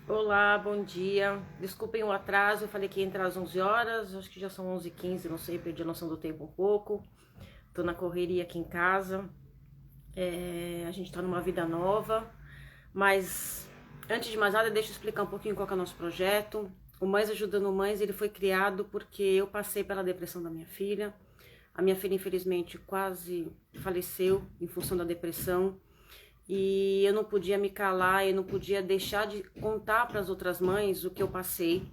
Olá, bom dia. Desculpem o atraso, eu falei que ia entrar às 11 horas, acho que já são 11h15, não sei, perdi a noção do tempo um pouco. Tô na correria aqui em casa, a gente tá numa vida nova, mas antes de mais nada, deixa eu explicar um pouquinho qual que é o nosso projeto. O Mães Ajudando Mães, ele foi criado porque eu passei pela depressão da minha filha. A minha filha, infelizmente, quase faleceu em função da depressão. E eu não podia me calar, eu não podia deixar de contar para as outras mães o que eu passei,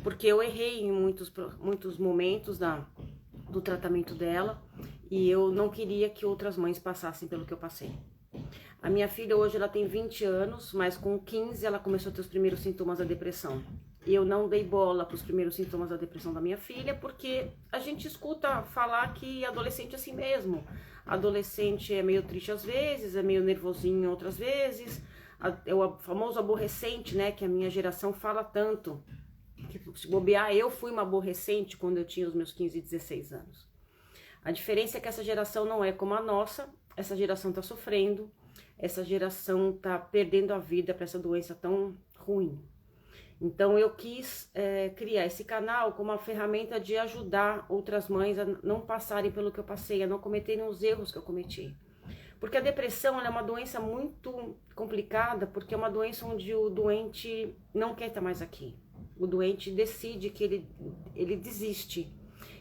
porque eu errei em muitos momentos do tratamento dela e eu não queria que outras mães passassem pelo que eu passei. A minha filha hoje ela tem 20 anos, mas com 15 ela começou a ter os primeiros sintomas da depressão. E eu não dei bola para os primeiros sintomas da depressão da minha filha, porque a gente escuta falar que adolescente é assim mesmo. Adolescente é meio triste às vezes, é meio nervosinho outras vezes. É o famoso aborrecente, né, que a minha geração fala tanto. Que se bobear, eu fui uma aborrecente quando eu tinha os meus 15 e 16 anos. A diferença é que essa geração não é como a nossa, essa geração está sofrendo, essa geração está perdendo a vida para essa doença tão ruim. Então eu quis criar esse canal como uma ferramenta de ajudar outras mães a não passarem pelo que eu passei, a não cometerem os erros que eu cometi. Porque a depressão é uma doença muito complicada, porque é uma doença onde o doente não quer estar mais aqui. O doente decide que ele desiste.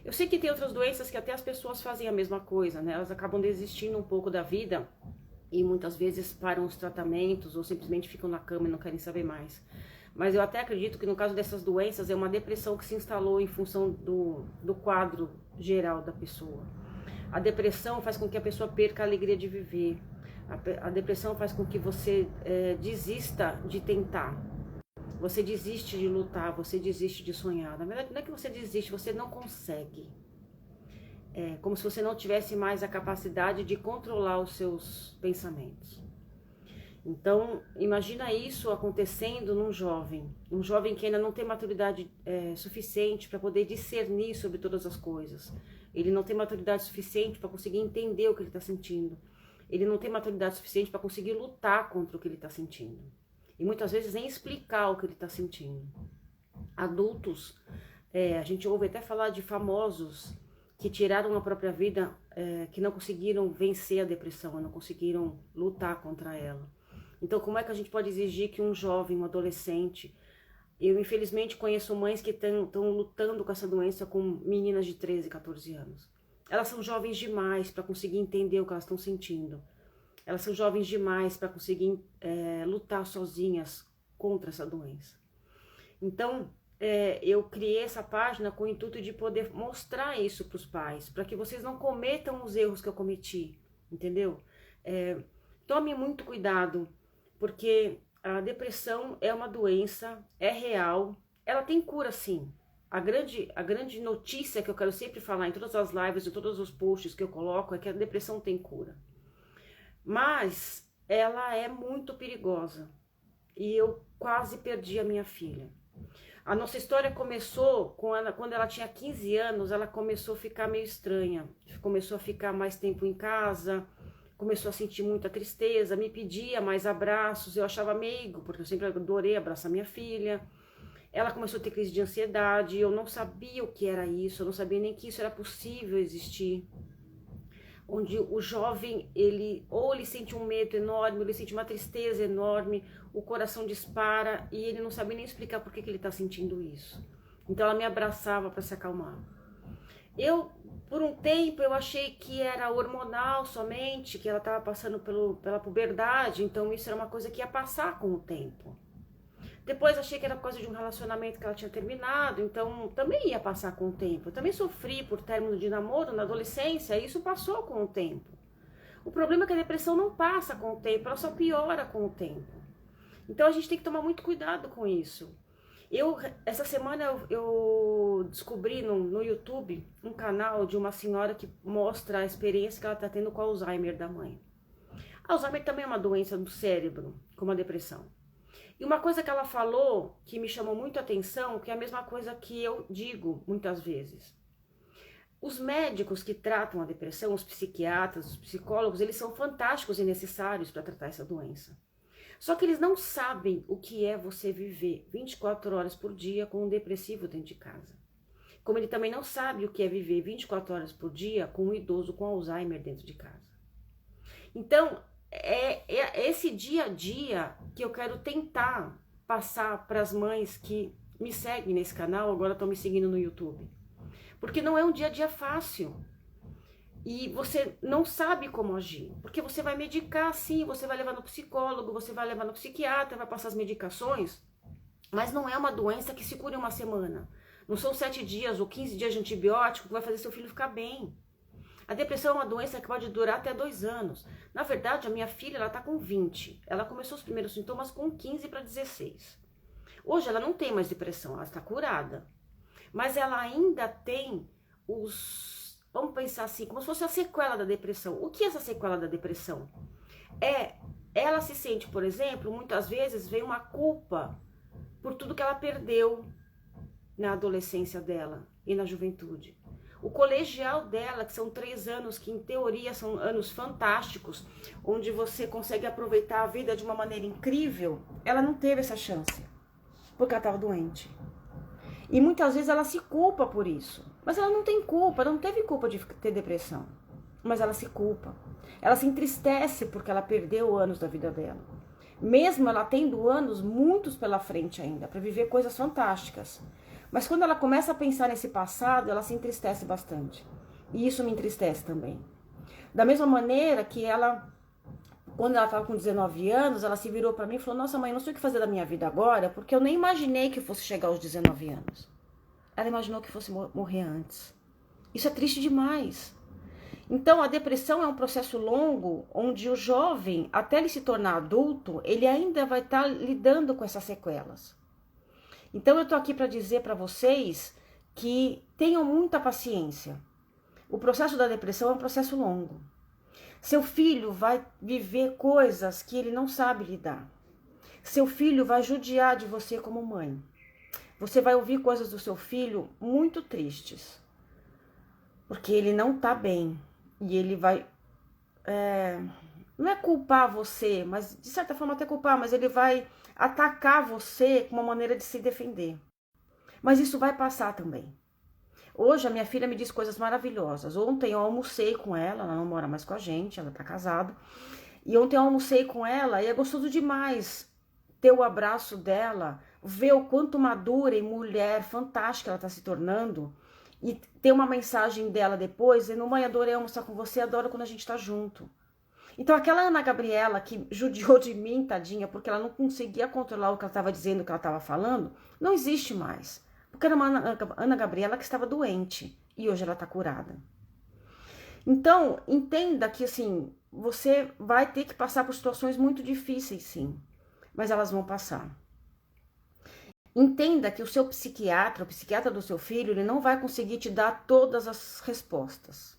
Eu sei que tem outras doenças que até as pessoas fazem a mesma coisa, né? Elas acabam desistindo um pouco da vida e muitas vezes param os tratamentos ou simplesmente ficam na cama e não querem saber mais. Mas eu até acredito que no caso dessas doenças é uma depressão que se instalou em função do quadro geral da pessoa. A depressão faz com que a pessoa perca a alegria de viver. A depressão faz com que você desista de tentar. Você desiste de lutar, você desiste de sonhar. Na verdade, não é que você desiste, você não consegue. É como se você não tivesse mais a capacidade de controlar os seus pensamentos. Então, imagina isso acontecendo num jovem que ainda não tem maturidade suficiente para poder discernir sobre todas as coisas. Ele não tem maturidade suficiente para conseguir entender o que ele está sentindo. Ele não tem maturidade suficiente para conseguir lutar contra o que ele está sentindo. E muitas vezes nem explicar o que ele está sentindo. Adultos, a gente ouve até falar de famosos que tiraram a própria vida, que não conseguiram vencer a depressão, não conseguiram lutar contra ela. Então, como é que a gente pode exigir que um jovem, um adolescente... Eu, infelizmente, conheço mães que estão lutando com essa doença com meninas de 13, 14 anos. Elas são jovens demais para conseguir entender o que elas estão sentindo. Elas são jovens demais para conseguir lutar sozinhas contra essa doença. Então, eu criei essa página com o intuito de poder mostrar isso para os pais, para que vocês não cometam os erros que eu cometi, entendeu? Tome muito cuidado, porque a depressão é uma doença, é real, ela tem cura sim. A grande notícia que eu quero sempre falar em todas as lives e todos os posts que eu coloco é que a depressão tem cura. Mas ela é muito perigosa e eu quase perdi a minha filha. A nossa história começou quando ela tinha 15 anos, ela começou a ficar meio estranha, começou a ficar mais tempo em casa, começou a sentir muita tristeza, me pedia mais abraços, eu achava meigo, porque eu sempre adorei abraçar minha filha. Ela começou a ter crise de ansiedade, eu não sabia o que era isso, eu não sabia nem que isso era possível existir. Onde o jovem, ele sente um medo enorme, ou ele sente uma tristeza enorme, o coração dispara e ele não sabe nem explicar por que ele está sentindo isso. Então ela me abraçava para se acalmar. Por um tempo, eu achei que era hormonal somente, que ela estava passando pela puberdade, então isso era uma coisa que ia passar com o tempo. Depois achei que era por causa de um relacionamento que ela tinha terminado, então também ia passar com o tempo. Eu também sofri por término de namoro na adolescência, e isso passou com o tempo. O problema é que a depressão não passa com o tempo, ela só piora com o tempo. Então a gente tem que tomar muito cuidado com isso. Essa semana eu descobri no YouTube um canal de uma senhora que mostra a experiência que ela está tendo com Alzheimer da mãe. Alzheimer também é uma doença do cérebro, como a depressão. E uma coisa que ela falou que me chamou muito a atenção, que é a mesma coisa que eu digo muitas vezes. Os médicos que tratam a depressão, os psiquiatras, os psicólogos, eles são fantásticos e necessários para tratar essa doença. Só que eles não sabem o que é você viver 24 horas por dia com um depressivo dentro de casa. Como ele também não sabe o que é viver 24 horas por dia com um idoso com Alzheimer dentro de casa. Então, é esse dia a dia que eu quero tentar passar para as mães que me seguem nesse canal, agora estão me seguindo no YouTube. Porque não é um dia a dia fácil. E você não sabe como agir. Porque você vai medicar, sim, você vai levar no psicólogo, você vai levar no psiquiatra, vai passar as medicações. Mas não é uma doença que se cura em uma semana. Não são 7 dias ou 15 dias de antibiótico que vai fazer seu filho ficar bem. A depressão é uma doença que pode durar até 2 anos. Na verdade, a minha filha, ela tá com 20. Ela começou os primeiros sintomas com 15 para 16. Hoje ela não tem mais depressão, ela está curada. Mas ela ainda tem vamos pensar assim, como se fosse a sequela da depressão. O que é essa sequela da depressão? Ela se sente, por exemplo, muitas vezes vem uma culpa por tudo que ela perdeu na adolescência dela e na juventude. O colegial dela, que são 3 anos, que em teoria são anos fantásticos, onde você consegue aproveitar a vida de uma maneira incrível, ela não teve essa chance, porque ela estava doente. E muitas vezes ela se culpa por isso. Mas ela não tem culpa, ela não teve culpa de ter depressão. Mas ela se culpa. Ela se entristece porque ela perdeu anos da vida dela. Mesmo ela tendo anos muitos pela frente ainda, para viver coisas fantásticas. Mas quando ela começa a pensar nesse passado, ela se entristece bastante. E isso me entristece também. Da mesma maneira que ela, quando ela estava com 19 anos, ela se virou para mim e falou: nossa mãe, não sei o que fazer da minha vida agora, porque eu nem imaginei que eu fosse chegar aos 19 anos. Ela imaginou que fosse morrer antes. Isso é triste demais. Então, a depressão é um processo longo, onde o jovem, até ele se tornar adulto, ele ainda vai estar lidando com essas sequelas. Então, eu tô aqui para dizer para vocês que tenham muita paciência. O processo da depressão é um processo longo. Seu filho vai viver coisas que ele não sabe lidar. Seu filho vai judiar de você como mãe. Você vai ouvir coisas do seu filho muito tristes. Porque ele não tá bem. E ele vai... não é culpar você, mas de certa forma até culpar, mas ele vai atacar você com uma maneira de se defender. Mas isso vai passar também. Hoje a minha filha me diz coisas maravilhosas. Ontem eu almocei com ela não mora mais com a gente, ela tá casada. E ontem eu almocei com ela e é gostoso demais ter o abraço dela, ver o quanto madura e mulher fantástica ela tá se tornando. E ter uma mensagem dela depois, dizendo: mãe, adorei almoçar com você, adoro quando a gente tá junto. Então aquela Ana Gabriela que judiou de mim, tadinha, porque ela não conseguia controlar o que ela estava dizendo, o que ela estava falando, não existe mais. Porque era uma Ana Gabriela que estava doente e hoje ela está curada. Então, entenda que assim, você vai ter que passar por situações muito difíceis, sim, mas elas vão passar. Entenda que o seu psiquiatra, o psiquiatra do seu filho, ele não vai conseguir te dar todas as respostas.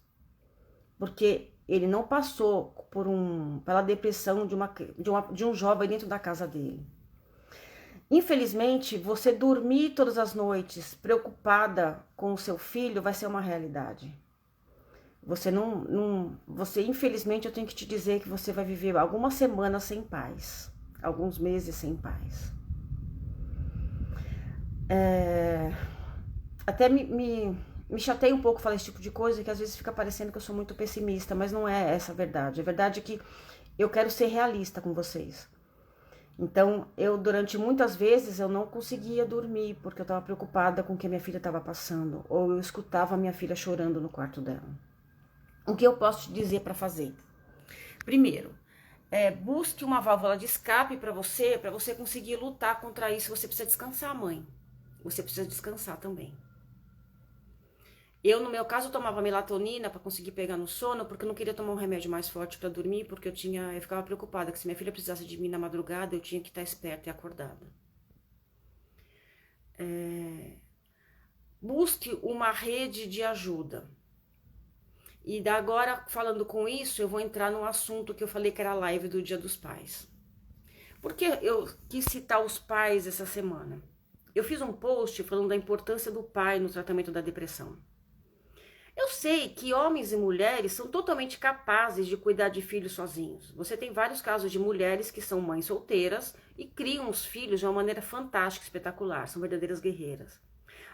Porque ele não passou pela depressão de um jovem dentro da casa dele. Infelizmente, você dormir todas as noites preocupada com o seu filho vai ser uma realidade. Você, infelizmente, eu tenho que te dizer que você vai viver algumas semanas sem paz, alguns meses sem paz. Até me chateia um pouco falar esse tipo de coisa, que às vezes fica parecendo que eu sou muito pessimista, mas não é essa a verdade. A verdade é que eu quero ser realista com vocês. Então, durante muitas vezes, eu não conseguia dormir, porque eu estava preocupada com o que a minha filha estava passando, ou eu escutava a minha filha chorando no quarto dela. O que eu posso te dizer para fazer? Primeiro, busque uma válvula de escape para você conseguir lutar contra isso. Você precisa descansar, mãe. Você precisa descansar também. Eu, no meu caso, tomava melatonina para conseguir pegar no sono, porque eu não queria tomar um remédio mais forte para dormir, porque eu ficava preocupada que se minha filha precisasse de mim na madrugada, eu tinha que estar esperta e acordada. Busque uma rede de ajuda. E agora, falando com isso, eu vou entrar no assunto que eu falei que era a live do Dia dos Pais. Por que eu quis citar os pais essa semana? Eu fiz um post falando da importância do pai no tratamento da depressão. Eu sei que homens e mulheres são totalmente capazes de cuidar de filhos sozinhos. Você tem vários casos de mulheres que são mães solteiras e criam os filhos de uma maneira fantástica, espetacular, são verdadeiras guerreiras.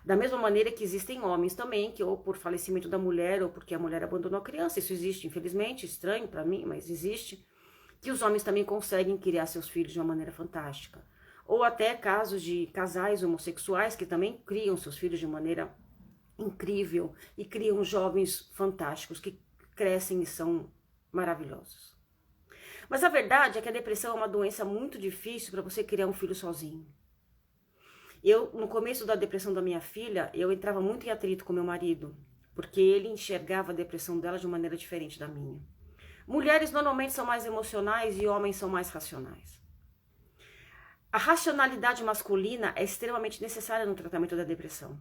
Da mesma maneira que existem homens também, que ou por falecimento da mulher ou porque a mulher abandonou a criança, isso existe, infelizmente, estranho para mim, mas existe, que os homens também conseguem criar seus filhos de uma maneira fantástica. Ou até casos de casais homossexuais que também criam seus filhos de maneira incrível e criam jovens fantásticos que crescem e são maravilhosos. Mas a verdade é que a depressão é uma doença muito difícil para você criar um filho sozinho. Eu, no começo da depressão da minha filha, eu entrava muito em atrito com meu marido, porque ele enxergava a depressão dela de uma maneira diferente da minha. Mulheres normalmente são mais emocionais e homens são mais racionais. A racionalidade masculina é extremamente necessária no tratamento da depressão.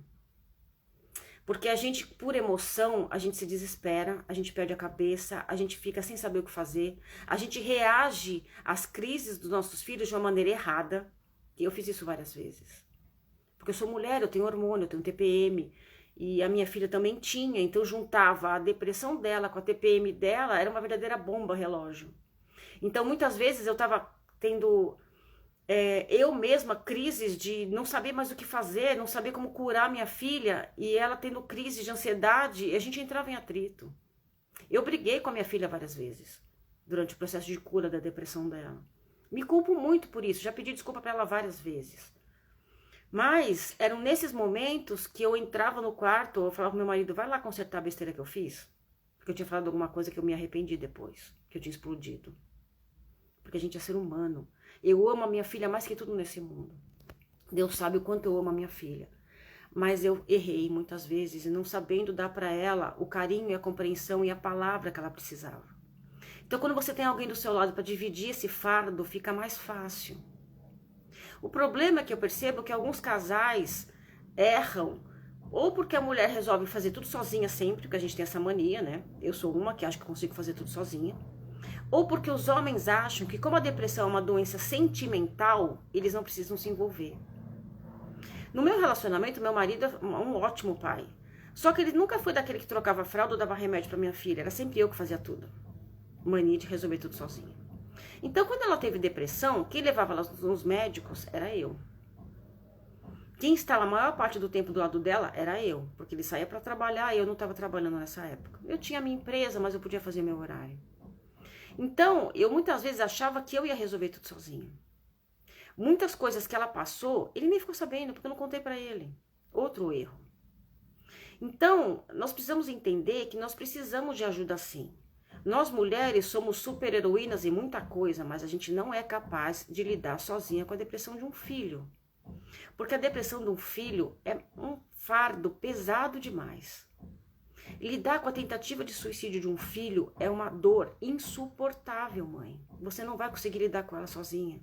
Porque a gente, por emoção, a gente se desespera, a gente perde a cabeça, a gente fica sem saber o que fazer, a gente reage às crises dos nossos filhos de uma maneira errada. E eu fiz isso várias vezes. Porque eu sou mulher, eu tenho hormônio, eu tenho TPM, e a minha filha também tinha, então eu juntava a depressão dela com a TPM dela, era uma verdadeira bomba relógio. Então muitas vezes eu estava tendo eu mesma crises de não saber mais o que fazer, não saber como curar minha filha, e ela tendo crises de ansiedade, e a gente entrava em atrito. Eu briguei com a minha filha várias vezes, durante o processo de cura da depressão dela. Me culpo muito por isso, já pedi desculpa para ela várias vezes. Mas eram nesses momentos que eu entrava no quarto, eu falava pro meu marido, vai lá consertar a besteira que eu fiz, porque eu tinha falado alguma coisa que eu me arrependi depois, que eu tinha explodido. Porque a gente é ser humano. Eu amo a minha filha mais que tudo nesse mundo. Deus sabe o quanto eu amo a minha filha. Mas eu errei muitas vezes, não sabendo dar para ela o carinho e a compreensão e a palavra que ela precisava. Então, quando você tem alguém do seu lado para dividir esse fardo, fica mais fácil. O problema é que eu percebo que alguns casais erram, ou porque a mulher resolve fazer tudo sozinha sempre, porque a gente tem essa mania, né? Eu sou uma que acho que consigo fazer tudo sozinha. Ou porque os homens acham que como a depressão é uma doença sentimental, eles não precisam se envolver. No meu relacionamento, meu marido é um ótimo pai. Só que ele nunca foi daquele que trocava fralda ou dava remédio para minha filha. Era sempre eu que fazia tudo. Mania de resolver tudo sozinha. Então, quando ela teve depressão, quem levava ela nos médicos era eu. Quem estava a maior parte do tempo do lado dela era eu. Porque ele saía para trabalhar e eu não estava trabalhando nessa época. Eu tinha a minha empresa, mas eu podia fazer meu horário. Então, eu muitas vezes achava que eu ia resolver tudo sozinho. Muitas coisas que ela passou, ele nem ficou sabendo, porque eu não contei para ele. Outro erro. Então, nós precisamos entender que nós precisamos de ajuda sim. Nós mulheres somos super heroínas em muita coisa, mas a gente não é capaz de lidar sozinha com a depressão de um filho. Porque a depressão de um filho é um fardo pesado demais. Lidar com a tentativa de suicídio de um filho é uma dor insuportável, mãe. Você não vai conseguir lidar com ela sozinha.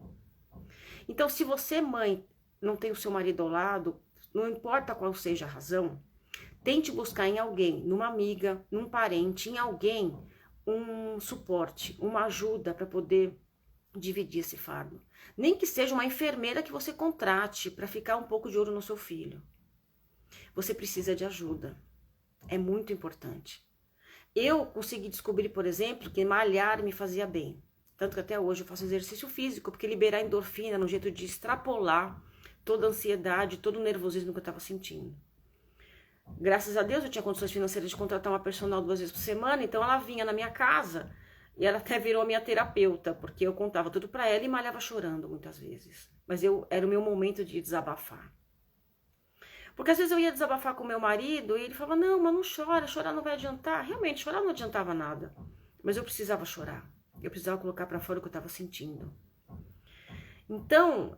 Então, se você, mãe, não tem o seu marido ao lado, não importa qual seja a razão, tente buscar em alguém, numa amiga, num parente, em alguém, um suporte, uma ajuda para poder dividir esse fardo. Nem que seja uma enfermeira que você contrate para ficar um pouco de olho no seu filho. Você precisa de ajuda. É muito importante. Eu consegui descobrir, por exemplo, que malhar me fazia bem. Tanto que até hoje eu faço exercício físico, porque liberar endorfina no jeito de extrapolar toda a ansiedade, todo o nervosismo que eu estava sentindo. Graças a Deus eu tinha condições financeiras de contratar uma personal 2 vezes por semana, então ela vinha na minha casa e ela até virou minha terapeuta, porque eu contava tudo para ela e malhava chorando muitas vezes. Mas era o meu momento de desabafar. Porque às vezes eu ia desabafar com meu marido e ele falava, não, mas não chora, chorar não vai adiantar. Realmente, chorar não adiantava nada. Mas eu precisava chorar. Eu precisava colocar para fora o que eu estava sentindo. Então,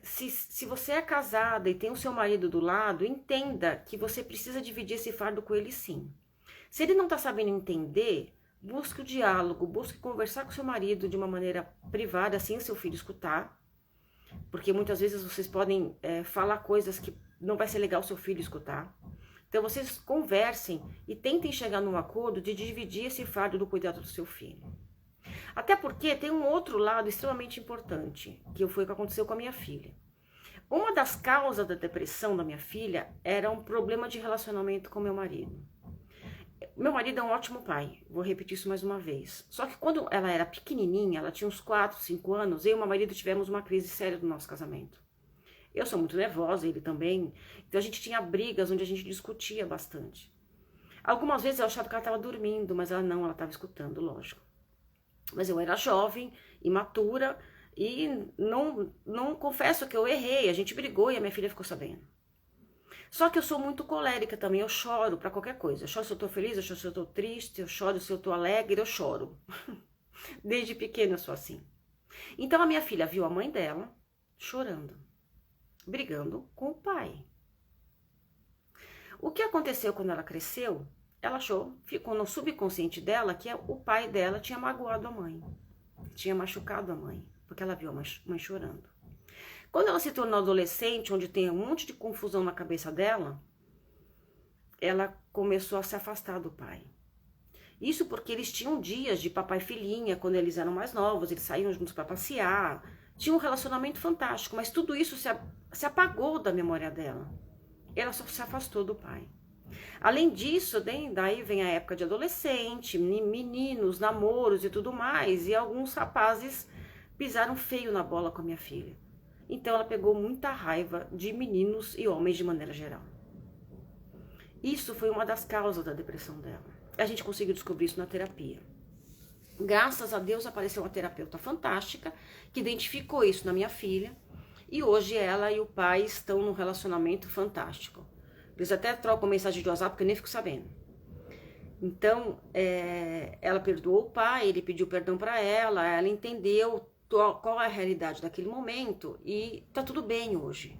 se você é casada e tem o seu marido do lado, entenda que você precisa dividir esse fardo com ele sim. Se ele não está sabendo entender, busque o diálogo, busque conversar com seu marido de uma maneira privada, assim o seu filho escutar. Porque muitas vezes vocês podem falar coisas que não vai ser legal o seu filho escutar. Então vocês conversem e tentem chegar num acordo de dividir esse fardo do cuidado do seu filho. Até porque tem um outro lado extremamente importante, que foi o que aconteceu com a minha filha. Uma das causas da depressão da minha filha era um problema de relacionamento com meu marido. Meu marido é um ótimo pai, vou repetir isso mais uma vez. Só que quando ela era pequenininha, ela tinha uns 4, 5 anos, eu e meu marido tivemos uma crise séria no nosso casamento. Eu sou muito nervosa, ele também. Então a gente tinha brigas onde a gente discutia bastante. Algumas vezes eu achava que ela estava dormindo, mas ela não, ela estava escutando, lógico. Mas eu era jovem, imatura, e não confesso que eu errei. A gente brigou e a minha filha ficou sabendo. Só que eu sou muito colérica também, eu choro pra qualquer coisa. Eu choro se eu tô feliz, eu choro se eu tô triste, eu choro se eu tô alegre, eu choro. Desde pequena eu sou assim. Então a minha filha viu a mãe dela chorando, brigando com o pai. O que aconteceu quando ela cresceu? Ela achou, ficou no subconsciente dela que o pai dela tinha magoado a mãe, tinha machucado a mãe, porque ela viu a mãe chorando. Quando ela se tornou adolescente, onde tem um monte de confusão na cabeça dela, ela começou a se afastar do pai. Isso porque eles tinham dias de papai e filhinha, quando eles eram mais novos, eles saíam juntos para passear, tinha um relacionamento fantástico, mas tudo isso se apagou da memória dela. Ela só se afastou do pai. Além disso, daí vem a época de adolescente, meninos, namoros e tudo mais, e alguns rapazes pisaram feio na bola com a minha filha. Então ela pegou muita raiva de meninos e homens de maneira geral. Isso foi uma das causas da depressão dela. A gente conseguiu descobrir isso na terapia. Graças a Deus apareceu uma terapeuta fantástica que identificou isso na minha filha. E hoje ela e o pai estão num relacionamento fantástico. Eles até trocam mensagem de WhatsApp porque eu nem fico sabendo. Então, ela perdoou o pai, ele pediu perdão para ela entendeu qual é a realidade daquele momento e tá tudo bem hoje.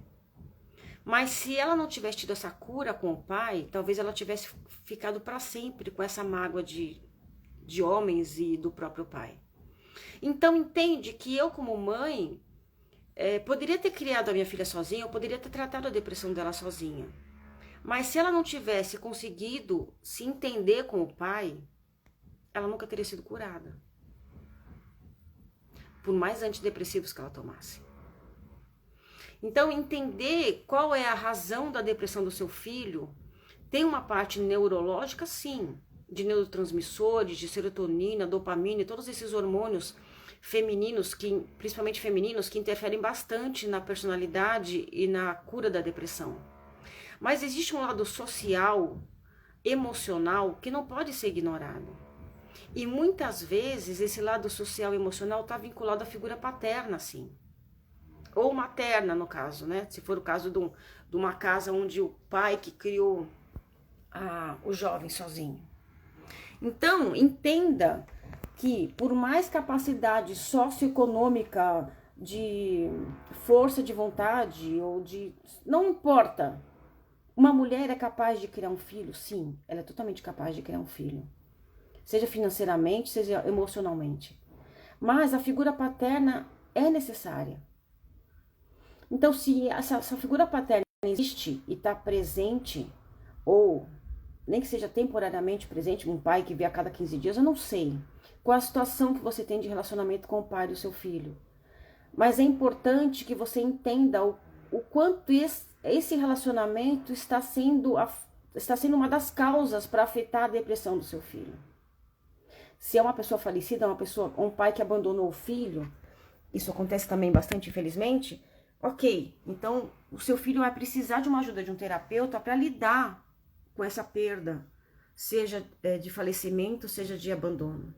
Mas se ela não tivesse tido essa cura com o pai, talvez ela tivesse ficado para sempre com essa mágoa de homens e do próprio pai. Então entende que eu como mãe poderia ter criado a minha filha sozinha, eu poderia ter tratado a depressão dela sozinha. Mas se ela não tivesse conseguido se entender com o pai, ela nunca teria sido curada. Por mais antidepressivos que ela tomasse. Então, entender qual é a razão da depressão do seu filho, tem uma parte neurológica, sim, de neurotransmissores, de serotonina, dopamina, todos esses hormônios femininos, principalmente femininos, que interferem bastante na personalidade e na cura da depressão. Mas existe um lado social, emocional, que não pode ser ignorado. E muitas vezes esse lado social e emocional está vinculado à figura paterna, sim. Ou materna, no caso, né? Se for o caso de uma casa onde o pai que criou o jovem sozinho. Então, entenda que por mais capacidade socioeconômica, de força de vontade, ou de... não importa. Uma mulher é capaz de criar um filho? Sim, ela é totalmente capaz de criar um filho. Seja financeiramente, seja emocionalmente. Mas a figura paterna é necessária. Então, se essa figura paterna existe e está presente, ou nem que seja temporariamente presente, um pai que vê a cada 15 dias, eu não sei qual a situação que você tem de relacionamento com o pai do seu filho. Mas é importante que você entenda o quanto esse relacionamento está sendo uma das causas para afetar a depressão do seu filho. Se é uma pessoa falecida, um pai que abandonou o filho, isso acontece também bastante, infelizmente, ok, então o seu filho vai precisar de uma ajuda de um terapeuta para lidar com essa perda, seja de falecimento, seja de abandono.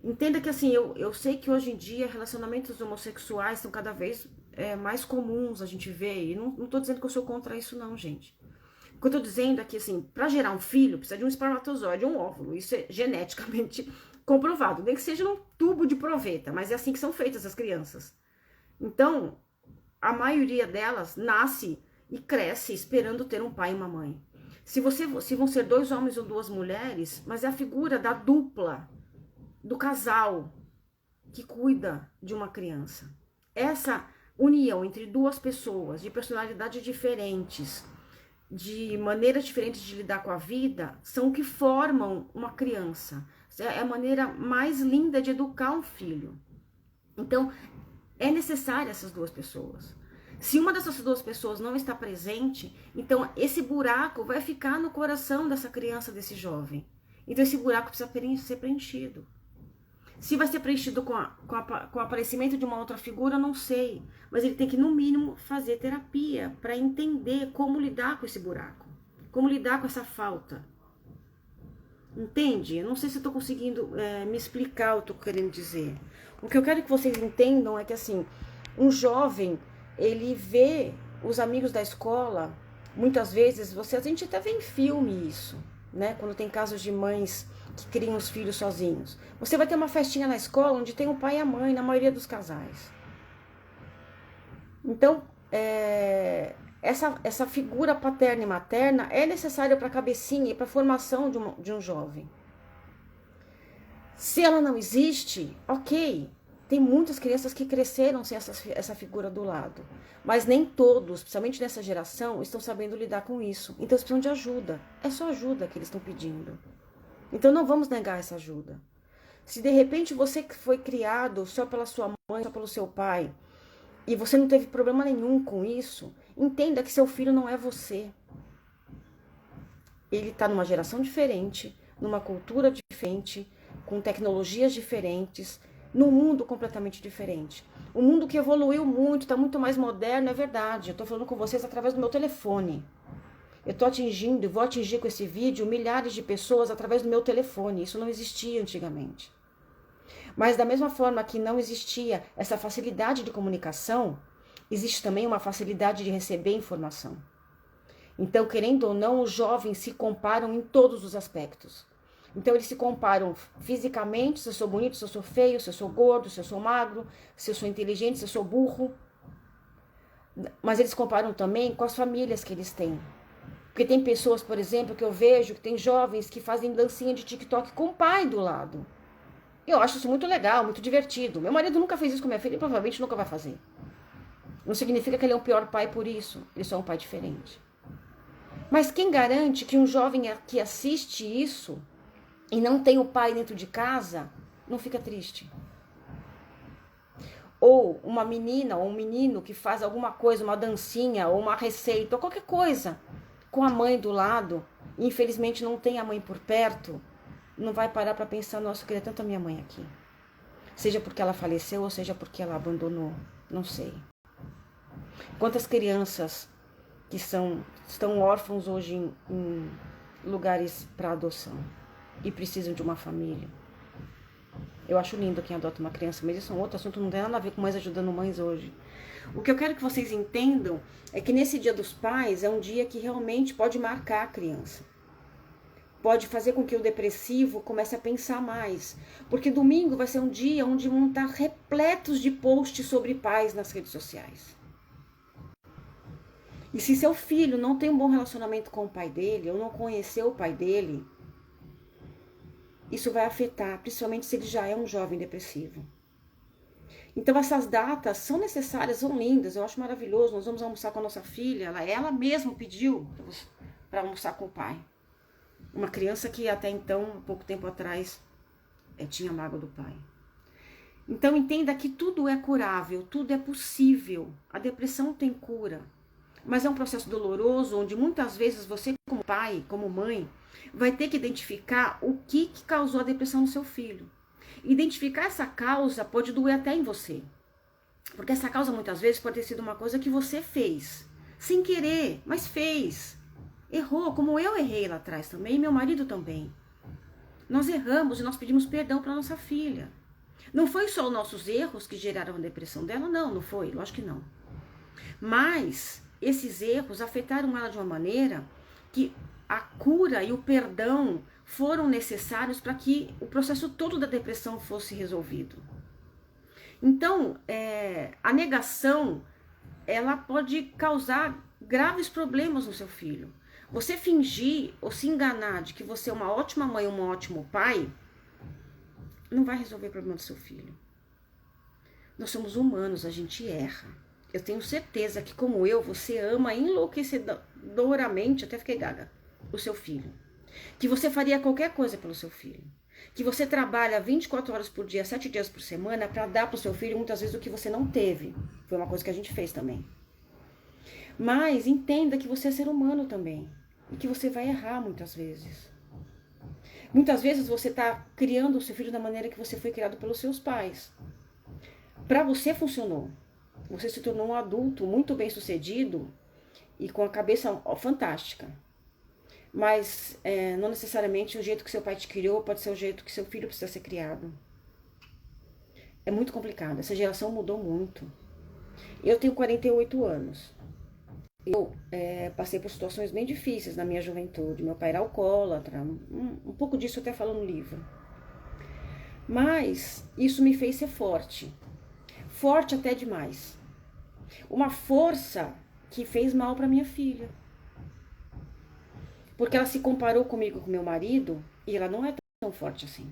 Entenda que assim, eu sei que hoje em dia relacionamentos homossexuais são cada vez mais comuns a gente vê, e não tô dizendo que eu sou contra isso não, gente. O que eu tô dizendo é que assim, para gerar um filho, precisa de um espermatozoide, um óvulo, isso é geneticamente comprovado, nem que seja num tubo de proveta, mas é assim que são feitas as crianças. Então, a maioria delas nasce e cresce esperando ter um pai e uma mãe. Se vão ser 2 homens ou 2 mulheres, mas é a figura da dupla, do casal que cuida de uma criança. Essa união entre 2 pessoas de personalidades diferentes, de maneiras diferentes de lidar com a vida, são o que formam uma criança. É a maneira mais linda de educar um filho. Então, é necessária essas 2 pessoas. Se uma dessas duas pessoas não está presente, então esse buraco vai ficar no coração dessa criança, desse jovem. Então esse buraco precisa ser preenchido. Se vai ser preenchido com o aparecimento de uma outra figura, eu não sei. Mas ele tem que, no mínimo, fazer terapia para entender como lidar com esse buraco. Como lidar com essa falta. Entende? Eu não sei se eu estou conseguindo me explicar o que eu estou querendo dizer. O que eu quero que vocês entendam é que, assim, um jovem, ele vê os amigos da escola, muitas vezes, a gente até vê em filme isso, né? Quando tem casos de mães que criam os filhos sozinhos. Você vai ter uma festinha na escola onde tem o pai e a mãe, na maioria dos casais. Então, essa figura paterna e materna é necessária para a cabecinha e para a formação de um jovem. Se ela não existe, ok. Tem muitas crianças que cresceram sem essa figura do lado. Mas nem todos, principalmente nessa geração, estão sabendo lidar com isso. Então eles precisam de ajuda. É só ajuda que eles estão pedindo. Então não vamos negar essa ajuda. Se de repente você foi criado só pela sua mãe, só pelo seu pai, e você não teve problema nenhum com isso, entenda que seu filho não é você. Ele está numa geração diferente, numa cultura diferente, com tecnologias diferentes, num mundo completamente diferente. Um mundo que evoluiu muito, está muito mais moderno, é verdade. Eu estou falando com vocês através do meu telefone. Eu estou atingindo e vou atingir com esse vídeo milhares de pessoas através do meu telefone. Isso não existia antigamente. Mas da mesma forma que não existia essa facilidade de comunicação, existe também uma facilidade de receber informação. Então, querendo ou não, os jovens se comparam em todos os aspectos. Então, eles se comparam fisicamente, se eu sou bonito, se eu sou feio, se eu sou gordo, se eu sou magro, se eu sou inteligente, se eu sou burro. Mas eles comparam também com as famílias que eles têm. Porque tem pessoas, por exemplo, que eu vejo, que tem jovens que fazem dancinha de TikTok com o pai do lado. Eu acho isso muito legal, muito divertido. Meu marido nunca fez isso com minha filha e provavelmente nunca vai fazer. Não significa que ele é um pior pai por isso. Ele só é um pai diferente. Mas quem garante que um jovem que assiste isso e não tem o pai dentro de casa, não fica triste? Ou uma menina ou um menino que faz alguma coisa, uma dancinha ou uma receita ou qualquer coisa com a mãe do lado, e infelizmente não tem a mãe por perto, não vai parar para pensar, nossa, eu queria tanto a minha mãe aqui. Seja porque ela faleceu ou seja porque ela abandonou, não sei. Quantas crianças que estão órfãos hoje em lugares para adoção e precisam de uma família. Eu acho lindo quem adota uma criança, mas isso é um outro assunto, não tem nada a ver com mães ajudando mães hoje. O que eu quero que vocês entendam é que nesse Dia dos Pais é um dia que realmente pode marcar a criança. Pode fazer com que o depressivo comece a pensar mais. Porque domingo vai ser um dia onde vão estar repletos de posts sobre pais nas redes sociais. E se seu filho não tem um bom relacionamento com o pai dele, ou não conheceu o pai dele, isso vai afetar, principalmente se ele já é um jovem depressivo. Então essas datas são necessárias, são lindas, eu acho maravilhoso. Nós vamos almoçar com a nossa filha, ela mesma pediu para almoçar com o pai. Uma criança que até então, pouco tempo atrás, tinha mágoa do pai. Então entenda que tudo é curável, tudo é possível. A depressão tem cura. Mas é um processo doloroso, onde muitas vezes você, como pai, como mãe, vai ter que identificar o que causou a depressão no seu filho. Identificar essa causa pode doer até em você. Porque essa causa muitas vezes pode ter sido uma coisa que você fez, sem querer, mas fez. Errou, como eu errei lá atrás também, e meu marido também. Nós erramos e nós pedimos perdão para nossa filha. Não foi só os nossos erros que geraram a depressão dela? Não foi, lógico que não. Mas esses erros afetaram ela de uma maneira que a cura e o perdão foram necessários para que o processo todo da depressão fosse resolvido. Então, a negação, ela pode causar graves problemas no seu filho. Você fingir ou se enganar de que você é uma ótima mãe ou um ótimo pai, não vai resolver o problema do seu filho. Nós somos humanos, a gente erra. Eu tenho certeza que, como eu, você ama enlouquecedoramente, até fiquei gaga, o seu filho. Que você faria qualquer coisa pelo seu filho. Que você trabalha 24 horas por dia, 7 dias por semana, para dar para o seu filho muitas vezes o que você não teve. Foi uma coisa que a gente fez também. Mas entenda que você é ser humano também. E que você vai errar muitas vezes. Muitas vezes você está criando o seu filho da maneira que você foi criado pelos seus pais. Para você funcionou. Você se tornou um adulto muito bem sucedido e com a cabeça fantástica. Mas não necessariamente o jeito que seu pai te criou pode ser o jeito que seu filho precisa ser criado. É muito complicado. Essa geração mudou muito. Eu tenho 48 anos. Eu passei por situações bem difíceis na minha juventude. Meu pai era alcoólatra. Um pouco disso eu até falo no livro. Mas isso me fez ser forte. Forte até demais. Uma força que fez mal para minha filha. Porque ela se comparou comigo com meu marido e ela não é tão forte assim.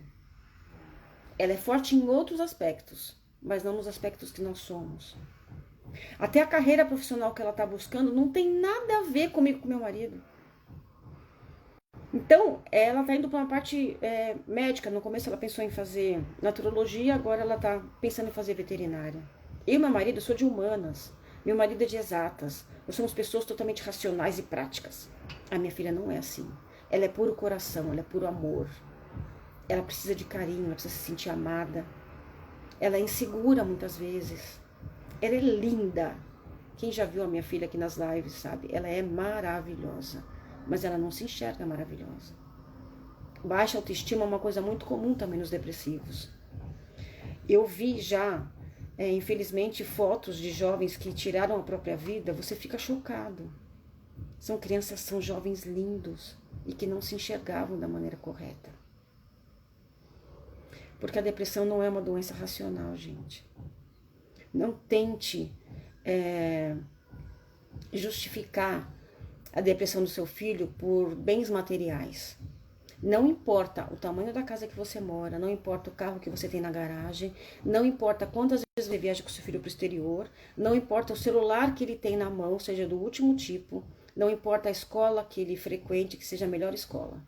Ela é forte em outros aspectos, mas não nos aspectos que nós somos. Até a carreira profissional que ela está buscando não tem nada a ver comigo com meu marido. Então, ela está indo para uma parte médica. No começo ela pensou em fazer naturologia, agora ela está pensando em fazer veterinária. Eu e meu marido, eu sou de humanas. Meu marido é de exatas. Nós somos pessoas totalmente racionais e práticas. A minha filha não é assim. Ela é puro coração, ela é puro amor. Ela precisa de carinho, ela precisa se sentir amada. Ela é insegura muitas vezes. Ela é linda. Quem já viu a minha filha aqui nas lives sabe, ela é maravilhosa. Mas ela não se enxerga maravilhosa. Baixa autoestima é uma coisa muito comum também nos depressivos. Eu vi já, infelizmente, fotos de jovens que tiraram a própria vida. Você fica chocado. São crianças, são jovens lindos e que não se enxergavam da maneira correta. Porque a depressão não é uma doença racional, gente. Não tente justificar a depressão do seu filho por bens materiais. Não importa o tamanho da casa que você mora, não importa o carro que você tem na garagem, não importa quantas vezes você viaja com seu filho para o exterior, não importa o celular que ele tem na mão, seja do último tipo, não importa a escola que ele frequente, que seja a melhor escola.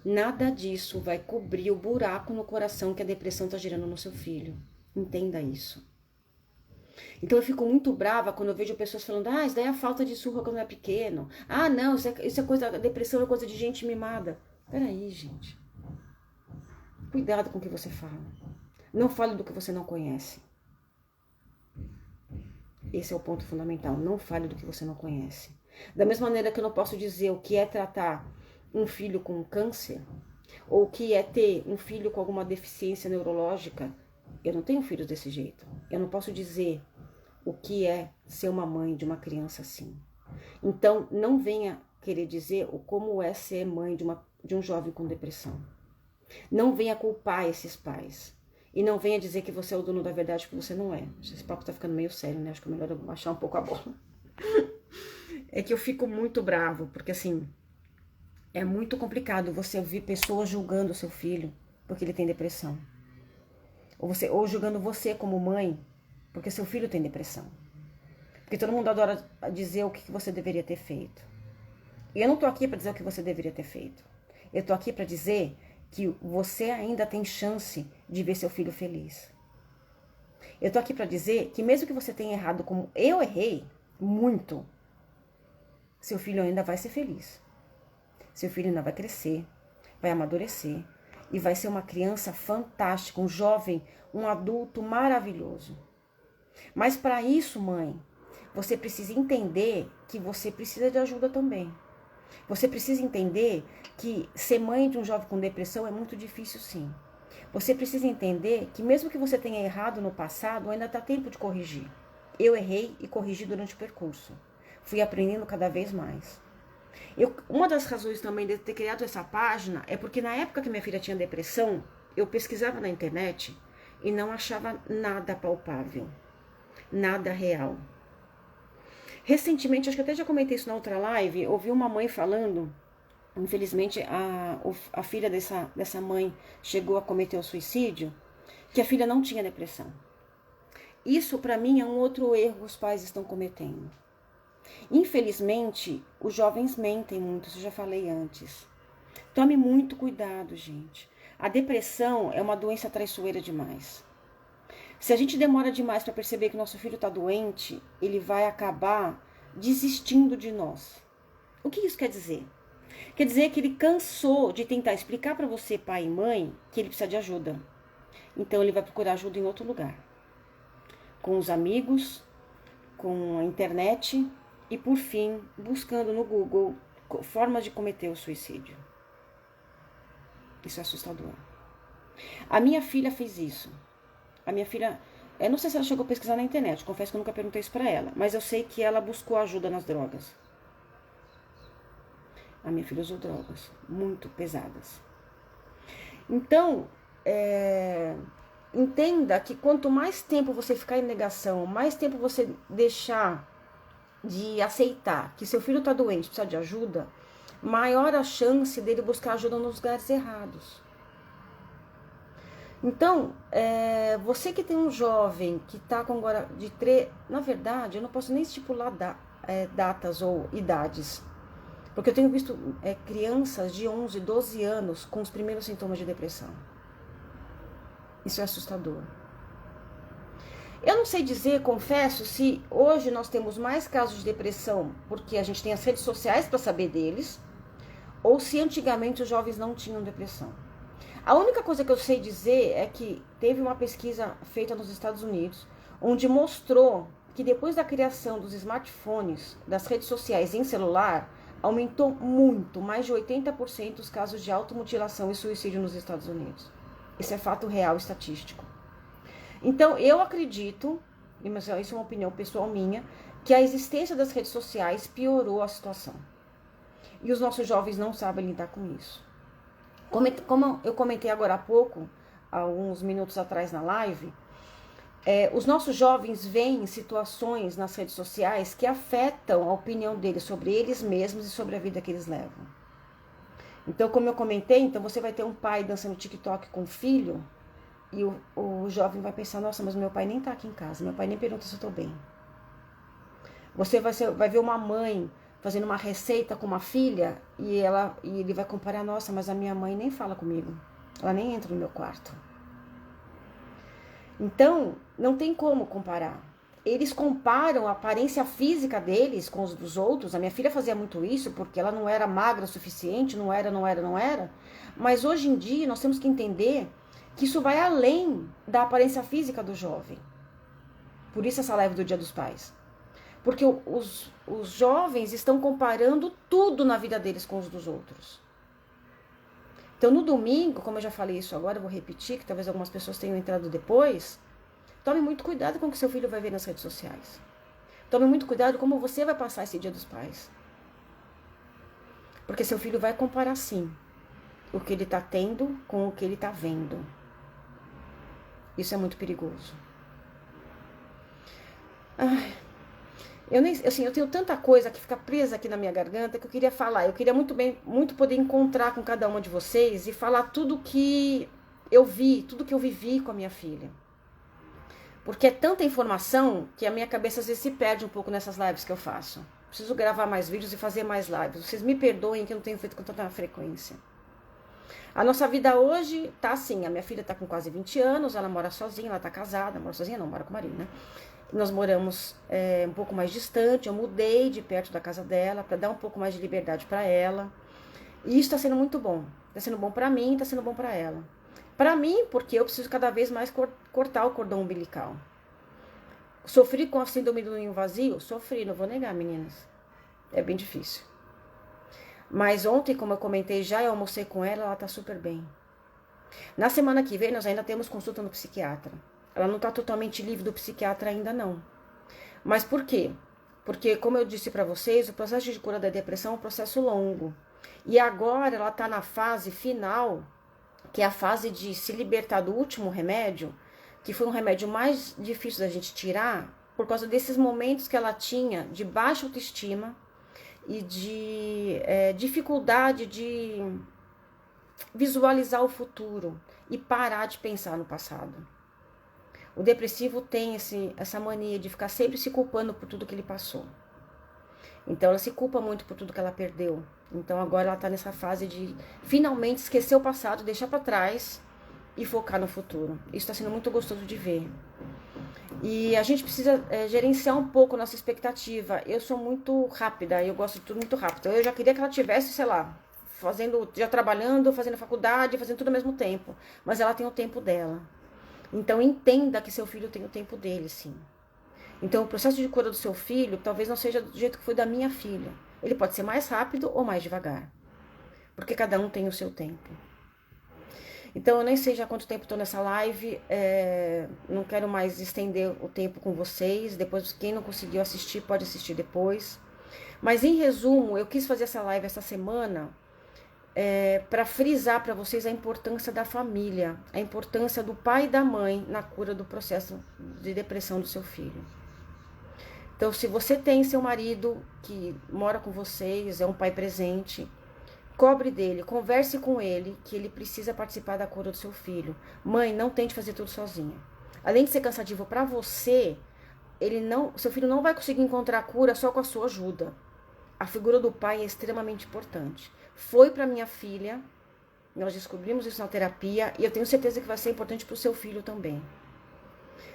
Nada disso vai cobrir o buraco no coração que a depressão está gerando no seu filho. Entenda isso. Então eu fico muito brava quando eu vejo pessoas falando, isso daí é a falta de surra quando é pequeno. Não, isso é coisa, a depressão é coisa de gente mimada. Peraí, gente. Cuidado com o que você fala. Não fale do que você não conhece. Esse é o ponto fundamental. Não fale do que você não conhece. Da mesma maneira que eu não posso dizer o que é tratar um filho com câncer, ou o que é ter um filho com alguma deficiência neurológica. Eu não tenho filhos desse jeito. Eu não posso dizer o que é ser uma mãe de uma criança assim. Então, não venha querer dizer como é ser mãe de um jovem com depressão. Não venha culpar esses pais. E não venha dizer que você é o dono da verdade, porque você não é. Esse papo tá ficando meio sério, né? Acho que é melhor eu baixar um pouco a bola. É que eu fico muito bravo, porque assim, é muito complicado você ouvir pessoas julgando o seu filho porque ele tem depressão. Ou julgando você como mãe porque seu filho tem depressão. Porque todo mundo adora dizer o que você deveria ter feito. E eu não tô aqui para dizer o que você deveria ter feito. Eu tô aqui para dizer que você ainda tem chance de ver seu filho feliz. Eu tô aqui para dizer que mesmo que você tenha errado como eu errei, muito, seu filho ainda vai ser feliz. Seu filho ainda vai crescer, vai amadurecer e vai ser uma criança fantástica, um jovem, um adulto maravilhoso. Mas para isso, mãe, você precisa entender que você precisa de ajuda também. Você precisa entender que ser mãe de um jovem com depressão é muito difícil, sim. Você precisa entender que mesmo que você tenha errado no passado, ainda está tempo de corrigir. Eu errei e corrigi durante o percurso. Fui aprendendo cada vez mais. Uma das razões também de ter criado essa página é porque na época que minha filha tinha depressão, eu pesquisava na internet e não achava nada palpável, nada real. Recentemente, acho que até já comentei isso na outra live, ouvi uma mãe falando, infelizmente a filha dessa mãe chegou a cometer o suicídio, que a filha não tinha depressão. Isso para mim é um outro erro que os pais estão cometendo. Infelizmente, os jovens mentem muito, isso eu já falei antes. Tome muito cuidado, gente. A depressão é uma doença traiçoeira demais. Se a gente demora demais para perceber que nosso filho está doente, ele vai acabar desistindo de nós. O que isso quer dizer? Quer dizer que ele cansou de tentar explicar para você, pai e mãe, que ele precisa de ajuda. Então ele vai procurar ajuda em outro lugar. Com os amigos, com a internet e, por fim, buscando no Google formas de cometer o suicídio. Isso é assustador. A minha filha fez isso. A minha filha, eu não sei se ela chegou a pesquisar na internet, confesso que eu nunca perguntei isso pra ela, mas eu sei que ela buscou ajuda nas drogas. A minha filha usou drogas muito pesadas. Então, entenda que quanto mais tempo você ficar em negação, mais tempo você deixar de aceitar que seu filho está doente, precisa de ajuda, maior a chance dele buscar ajuda nos lugares errados. Então, você que tem um jovem que está com agora de 3... Na verdade, eu não posso nem estipular datas ou idades. Porque eu tenho visto crianças de 11, 12 anos com os primeiros sintomas de depressão. Isso é assustador. Eu não sei dizer, confesso, se hoje nós temos mais casos de depressão porque a gente tem as redes sociais para saber deles, ou se antigamente os jovens não tinham depressão. A única coisa que eu sei dizer é que teve uma pesquisa feita nos Estados Unidos, onde mostrou que depois da criação dos smartphones, das redes sociais em celular, aumentou muito, mais de 80% os casos de automutilação e suicídio nos Estados Unidos. Isso é fato real, estatístico. Então, eu acredito, mas isso é uma opinião pessoal minha, que a existência das redes sociais piorou a situação. E os nossos jovens não sabem lidar com isso. Como eu comentei agora há pouco, há uns minutos atrás na live, os nossos jovens veem situações nas redes sociais que afetam a opinião deles sobre eles mesmos e sobre a vida que eles levam. Então, como eu comentei, então você vai ter um pai dançando TikTok com o filho e o jovem vai pensar, nossa, mas meu pai nem tá aqui em casa, meu pai nem pergunta se eu tô bem. Você vai ver uma mãe fazendo uma receita com uma filha e ele vai comparar, nossa, mas a minha mãe nem fala comigo, ela nem entra no meu quarto. Então, não tem como comparar. Eles comparam a aparência física deles com os dos outros. A minha filha fazia muito isso porque ela não era magra o suficiente, não era. Mas hoje em dia nós temos que entender que isso vai além da aparência física do jovem. Por isso essa live do Dia dos Pais. Porque os jovens estão comparando tudo na vida deles com os dos outros. Então, no domingo, como eu já falei isso agora, eu vou repetir, que talvez algumas pessoas tenham entrado depois, tome muito cuidado com o que seu filho vai ver nas redes sociais. Tome muito cuidado como você vai passar esse Dia dos Pais. Porque seu filho vai comparar, sim, o que ele está tendo com o que ele está vendo. Isso é muito perigoso. Ai... Eu tenho tanta coisa que fica presa aqui na minha garganta que eu queria falar. Eu queria muito poder encontrar com cada uma de vocês e falar tudo que eu vi, tudo que eu vivi com a minha filha. Porque é tanta informação que a minha cabeça às vezes se perde um pouco nessas lives que eu faço. Preciso gravar mais vídeos e fazer mais lives. Vocês me perdoem que eu não tenho feito com tanta frequência. A nossa vida hoje tá assim, a minha filha tá com quase 20 anos, ela mora sozinha, ela tá casada, mora sozinha não, mora com o marido, né? Nós moramos um pouco mais distante, eu mudei de perto da casa dela para dar um pouco mais de liberdade para ela. E isso está sendo muito bom. Está sendo bom para mim, está sendo bom para ela. Para mim, porque eu preciso cada vez mais cortar o cordão umbilical. Sofri com a síndrome do ninho vazio? Sofri, não vou negar, meninas. É bem difícil. Mas ontem, como eu comentei já, eu almocei com ela tá super bem. Na semana que vem, nós ainda temos consulta no psiquiatra. Ela não está totalmente livre do psiquiatra ainda não. Mas por quê? Porque, como eu disse para vocês, o processo de cura da depressão é um processo longo. E agora ela está na fase final, que é a fase de se libertar do último remédio, que foi um remédio mais difícil da gente tirar, por causa desses momentos que ela tinha de baixa autoestima e de dificuldade de visualizar o futuro e parar de pensar no passado. O depressivo tem essa mania de ficar sempre se culpando por tudo que ele passou. Então, ela se culpa muito por tudo que ela perdeu. Então, agora ela está nessa fase de finalmente esquecer o passado, deixar para trás e focar no futuro. Isso está sendo muito gostoso de ver. E a gente precisa gerenciar um pouco nossa expectativa. Eu sou muito rápida, eu gosto de tudo muito rápido. Eu já queria que ela tivesse, sei lá, já trabalhando, fazendo faculdade, fazendo tudo ao mesmo tempo. Mas ela tem o tempo dela. Então entenda que seu filho tem o tempo dele, sim. Então o processo de cura do seu filho talvez não seja do jeito que foi da minha filha. Ele pode ser mais rápido ou mais devagar. Porque cada um tem o seu tempo. Então eu nem sei já quanto tempo estou nessa live, não quero mais estender o tempo com vocês. Depois, quem não conseguiu assistir, pode assistir depois. Mas em resumo, eu quis fazer essa live essa semana para frisar para vocês a importância da família, a importância do pai e da mãe na cura do processo de depressão do seu filho. Então, se você tem seu marido que mora com vocês, é um pai presente, cobre dele, converse com ele, que ele precisa participar da cura do seu filho. Mãe, não tente fazer tudo sozinha. Além de ser cansativo para você, seu filho não vai conseguir encontrar a cura só com a sua ajuda. A figura do pai é extremamente importante. Foi para minha filha, nós descobrimos isso na terapia, e eu tenho certeza que vai ser importante para o seu filho também.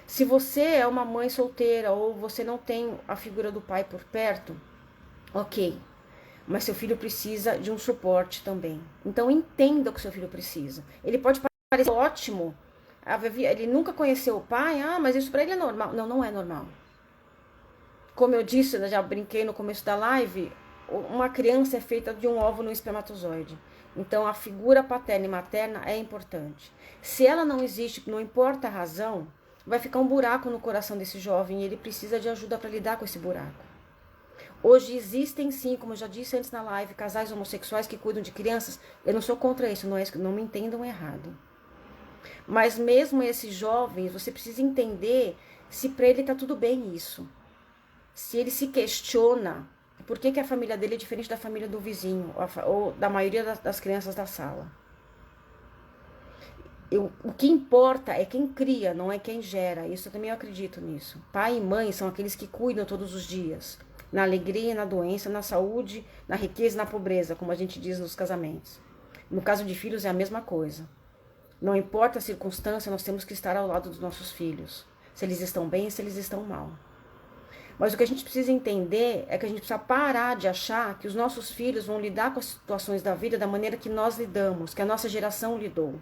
Se você é uma mãe solteira ou você não tem a figura do pai por perto, ok. Mas seu filho precisa de um suporte também. Então entenda o que seu filho precisa. Ele pode parecer ótimo, ele nunca conheceu o pai, mas isso para ele é normal. Não, não é normal. Como eu disse, eu já brinquei no começo da live, uma criança é feita de um óvulo e um espermatozoide. Então a figura paterna e materna é importante. Se ela não existe, não importa a razão, vai ficar um buraco no coração desse jovem e ele precisa de ajuda para lidar com esse buraco. Hoje existem sim, como eu já disse antes na live, casais homossexuais que cuidam de crianças. Eu não sou contra isso, não me entendam errado. Mas mesmo esses jovens, você precisa entender se para ele está tudo bem isso. Se ele se questiona por que a família dele é diferente da família do vizinho ou da maioria das crianças da sala. O que importa é quem cria, não é quem gera. Isso eu também acredito nisso. Pai e mãe são aqueles que cuidam todos os dias. Na alegria, na doença, na saúde, na riqueza e na pobreza, como a gente diz nos casamentos. No caso de filhos é a mesma coisa. Não importa a circunstância, nós temos que estar ao lado dos nossos filhos. Se eles estão bem e se eles estão mal. Mas o que a gente precisa entender é que a gente precisa parar de achar que os nossos filhos vão lidar com as situações da vida da maneira que nós lidamos, que a nossa geração lidou.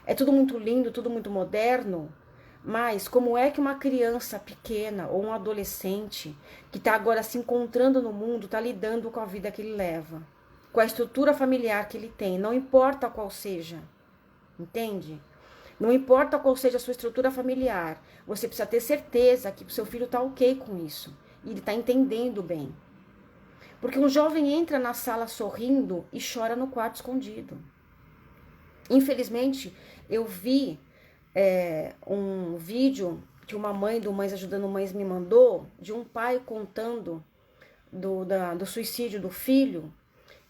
É tudo muito lindo, tudo muito moderno, mas como é que uma criança pequena ou um adolescente que está agora se encontrando no mundo está lidando com a vida que ele leva? Com a estrutura familiar que ele tem, não importa qual seja, entende? Não importa qual seja a sua estrutura familiar, você precisa ter certeza que o seu filho está ok com isso. E ele está entendendo bem. Porque um jovem entra na sala sorrindo e chora no quarto escondido. Infelizmente, eu vi um vídeo que uma mãe do Mães Ajudando Mães me mandou, de um pai contando do suicídio do filho.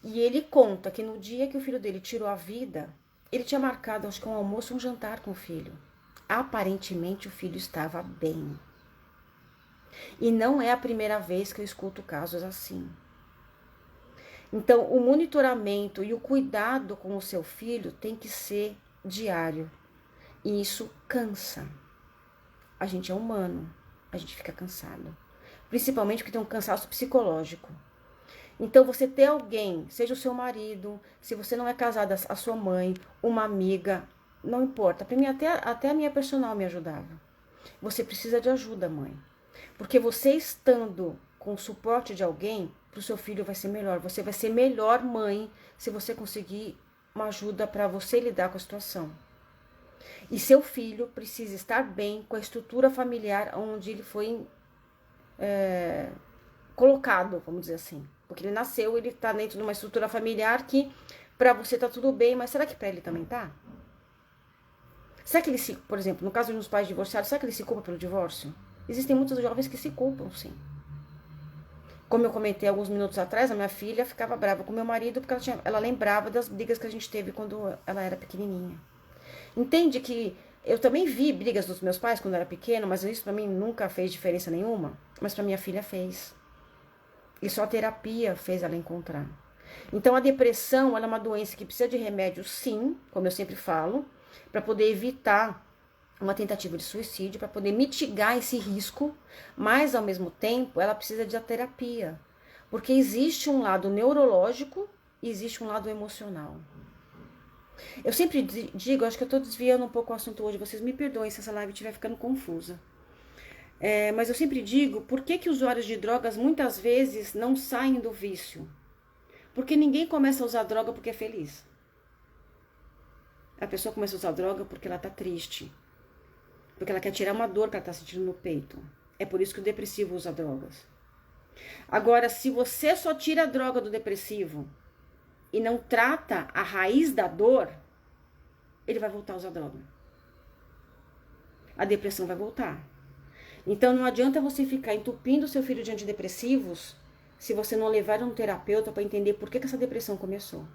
E ele conta que no dia que o filho dele tirou a vida, ele tinha marcado, acho que um almoço, um jantar com o filho. Aparentemente o filho estava bem. E não é a primeira vez que eu escuto casos assim. Então, o monitoramento e o cuidado com o seu filho tem que ser diário. E isso cansa. A gente é humano, a gente fica cansado. Principalmente porque tem um cansaço psicológico. Então, você ter alguém, seja o seu marido, se você não é casada, a sua mãe, uma amiga, não importa. Para mim, até a minha personal me ajudava. Você precisa de ajuda, mãe. Porque você estando com o suporte de alguém, para o seu filho vai ser melhor. Você vai ser melhor mãe se você conseguir uma ajuda para você lidar com a situação. E seu filho precisa estar bem com a estrutura familiar onde ele foi colocado, vamos dizer assim. Porque ele nasceu, ele tá dentro de uma estrutura familiar que pra você tá tudo bem, mas será que pra ele também tá? Será que ele se, por exemplo, no caso de uns pais divorciados, será que ele se culpa pelo divórcio? Existem muitos jovens que se culpam, sim. Como eu comentei alguns minutos atrás, a minha filha ficava brava com meu marido porque ela lembrava das brigas que a gente teve quando ela era pequenininha. Entende que eu também vi brigas dos meus pais quando eu era pequeno, mas isso pra mim nunca fez diferença nenhuma, mas pra minha filha fez. E só a terapia fez ela encontrar. Então, a depressão ela é uma doença que precisa de remédio, sim, como eu sempre falo, para poder evitar uma tentativa de suicídio para poder mitigar esse risco, mas ao mesmo tempo ela precisa de terapia, porque existe um lado neurológico e existe um lado emocional. Eu sempre digo, acho que eu estou desviando um pouco o assunto hoje, vocês me perdoem se essa live estiver ficando confusa. Mas eu sempre digo, por que usuários de drogas muitas vezes não saem do vício? Porque ninguém começa a usar droga porque é feliz. A pessoa começa a usar droga porque ela tá triste. Porque ela quer tirar uma dor que ela tá sentindo no peito. É por isso que o depressivo usa drogas. Agora, se você só tira a droga do depressivo e não trata a raiz da dor, ele vai voltar a usar droga. A depressão vai voltar. Então não adianta você ficar entupindo seu filho de antidepressivos se você não levar um terapeuta para entender por que essa depressão começou.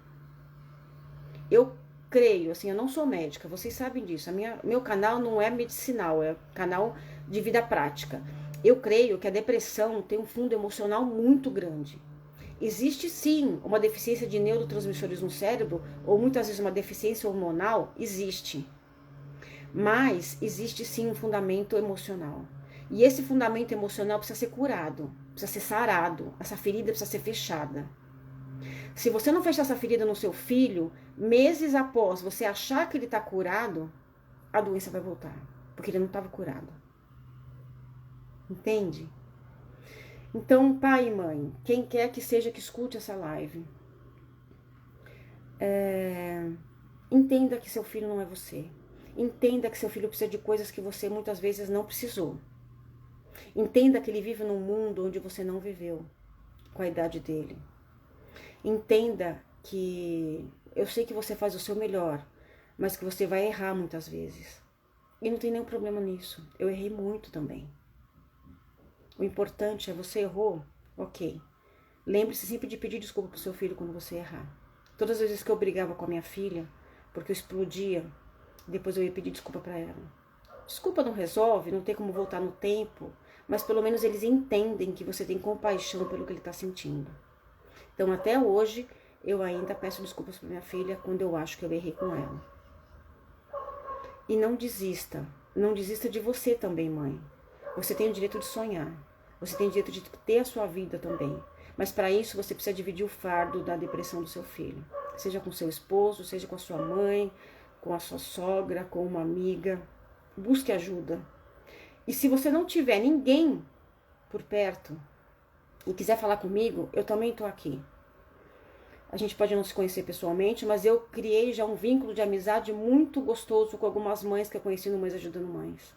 Eu creio, assim, eu não sou médica, vocês sabem disso. Meu canal não é medicinal, é canal de vida prática. Eu creio que a depressão tem um fundo emocional muito grande. Existe sim uma deficiência de neurotransmissores no cérebro, ou muitas vezes uma deficiência hormonal, existe. Mas existe sim um fundamento emocional. E esse fundamento emocional precisa ser curado, precisa ser sarado, essa ferida precisa ser fechada. Se você não fechar essa ferida no seu filho, meses após você achar que ele está curado, a doença vai voltar, porque ele não estava curado. Entende? Então, pai e mãe, quem quer que seja que escute essa live, entenda que seu filho não é você. Entenda que seu filho precisa de coisas que você muitas vezes não precisou. Entenda que ele vive num mundo onde você não viveu, com a idade dele. Entenda que eu sei que você faz o seu melhor, mas que você vai errar muitas vezes. E não tem nenhum problema nisso. Eu errei muito também. O importante é você errou, ok. Lembre-se sempre de pedir desculpa pro seu filho quando você errar. Todas as vezes que eu brigava com a minha filha, porque eu explodia, depois eu ia pedir desculpa para ela. Desculpa não resolve, não tem como voltar no tempo, mas pelo menos eles entendem que você tem compaixão pelo que ele está sentindo. Então até hoje eu ainda peço desculpas para minha filha quando eu acho que eu errei com ela. E não desista de você também, mãe. Você tem o direito de sonhar, você tem o direito de ter a sua vida também. Mas para isso você precisa dividir o fardo da depressão do seu filho. Seja com seu esposo, seja com a sua mãe, com a sua sogra, com uma amiga. Busque ajuda. E se você não tiver ninguém por perto e quiser falar comigo, eu também estou aqui. A gente pode não se conhecer pessoalmente, mas eu criei já um vínculo de amizade muito gostoso com algumas mães que eu conheci no Mães Ajudando Mães.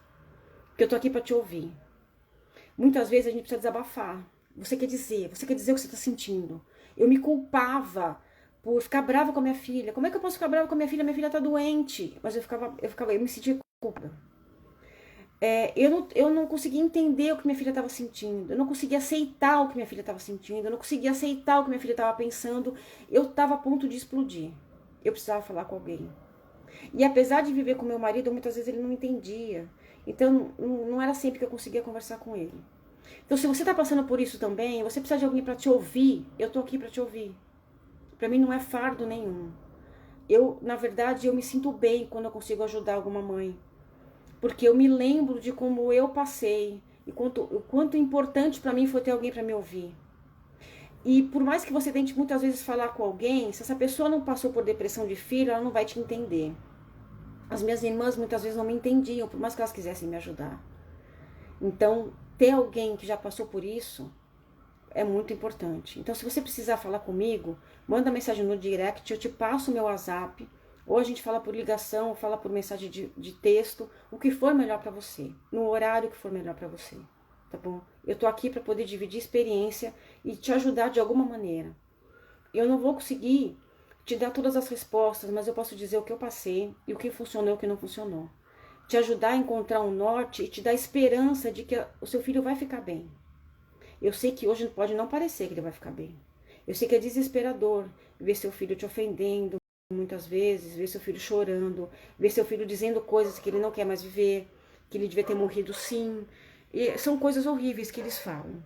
Porque eu estou aqui para te ouvir. Muitas vezes a gente precisa desabafar. Você quer dizer o que você está sentindo. Eu me culpava por ficar brava com a minha filha. Como é que eu posso ficar brava com a minha filha? Minha filha está doente. Mas eu me sentia culpada. Eu não conseguia entender o que minha filha estava sentindo. Eu não conseguia aceitar o que minha filha estava sentindo. Eu não conseguia aceitar o que minha filha estava pensando. Eu estava a ponto de explodir. Eu precisava falar com alguém. E apesar de viver com meu marido, muitas vezes ele não entendia. Então não era sempre que eu conseguia conversar com ele. Então se você está passando por isso também, você precisa de alguém para te ouvir, eu estou aqui para te ouvir. Para mim não é fardo nenhum. Na verdade, eu me sinto bem quando eu consigo ajudar alguma mãe. Porque eu me lembro de como eu passei e o quanto importante para mim foi ter alguém para me ouvir. E por mais que você tente muitas vezes falar com alguém, se essa pessoa não passou por depressão de filho, ela não vai te entender. As minhas irmãs muitas vezes não me entendiam, por mais que elas quisessem me ajudar. Então, ter alguém que já passou por isso é muito importante. Então, se você precisar falar comigo, manda mensagem no direct, eu te passo o meu WhatsApp, ou a gente fala por ligação, ou fala por mensagem de texto, o que for melhor para você, no horário que for melhor para você, tá bom? Eu tô aqui para poder dividir experiência e te ajudar de alguma maneira. Eu não vou conseguir te dar todas as respostas, mas eu posso dizer o que eu passei e o que funcionou e o que não funcionou. Te ajudar a encontrar um norte e te dar esperança de que o seu filho vai ficar bem. Eu sei que hoje pode não parecer que ele vai ficar bem. Eu sei que é desesperador ver seu filho te ofendendo muitas vezes, ver seu filho chorando, ver seu filho dizendo coisas que ele não quer mais viver, que ele devia ter morrido sim. E são coisas horríveis que eles falam.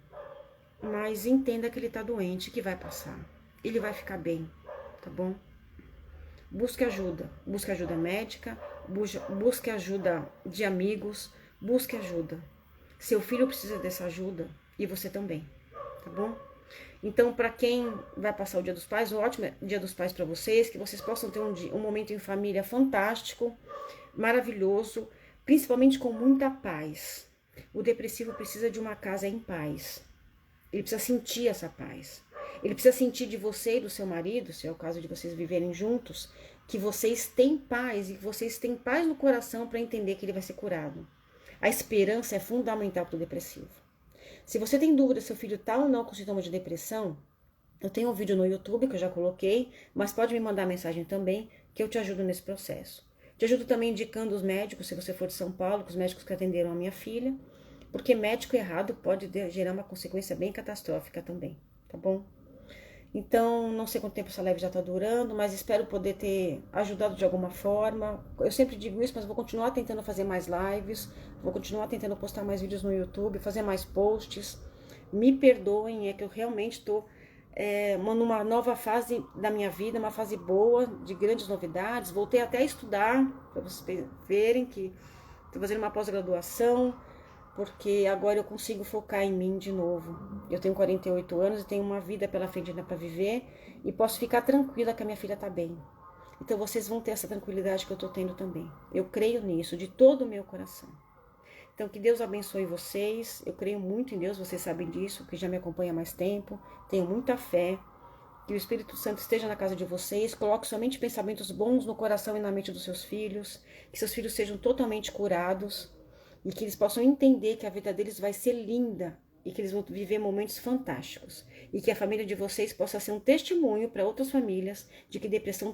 Mas entenda que ele está doente, que vai passar. Ele vai ficar bem, tá bom? Busque ajuda médica, busque ajuda de amigos, busque ajuda. Seu filho precisa dessa ajuda e você também, tá bom? Então, para quem vai passar o Dia dos Pais, um ótimo Dia dos Pais para vocês, que vocês possam ter um momento em família fantástico, maravilhoso, principalmente com muita paz. O depressivo precisa de uma casa em paz. Ele precisa sentir essa paz. Ele precisa sentir de você e do seu marido, se é o caso de vocês viverem juntos, que vocês têm paz e que vocês têm paz no coração para entender que ele vai ser curado. A esperança é fundamental para o depressivo. Se você tem dúvida se seu filho está ou não com sintoma de depressão, eu tenho um vídeo no YouTube que eu já coloquei, mas pode me mandar mensagem também, que eu te ajudo nesse processo. Te ajudo também indicando os médicos, se você for de São Paulo, os médicos que atenderam a minha filha, porque médico errado pode gerar uma consequência bem catastrófica também, tá bom? Então, não sei quanto tempo essa live já tá durando, mas espero poder ter ajudado de alguma forma. Eu sempre digo isso, mas vou continuar tentando fazer mais lives, vou continuar tentando postar mais vídeos no YouTube, fazer mais posts. Me perdoem, é que eu realmente estou numa nova fase da minha vida, uma fase boa, de grandes novidades. Voltei até a estudar, para vocês verem que estou fazendo uma pós-graduação, porque agora eu consigo focar em mim de novo. Eu tenho 48 anos e tenho uma vida pela frente ainda para viver e posso ficar tranquila que a minha filha tá bem. Então vocês vão ter essa tranquilidade que eu tô tendo também. Eu creio nisso de todo o meu coração. Então que Deus abençoe vocês. Eu creio muito em Deus, vocês sabem disso, que já me acompanha há mais tempo. Tenho muita fé. Que o Espírito Santo esteja na casa de vocês. Coloque somente pensamentos bons no coração e na mente dos seus filhos. Que seus filhos sejam totalmente curados. E que eles possam entender que a vida deles vai ser linda e que eles vão viver momentos fantásticos. E que a família de vocês possa ser um testemunho para outras famílias de que depressão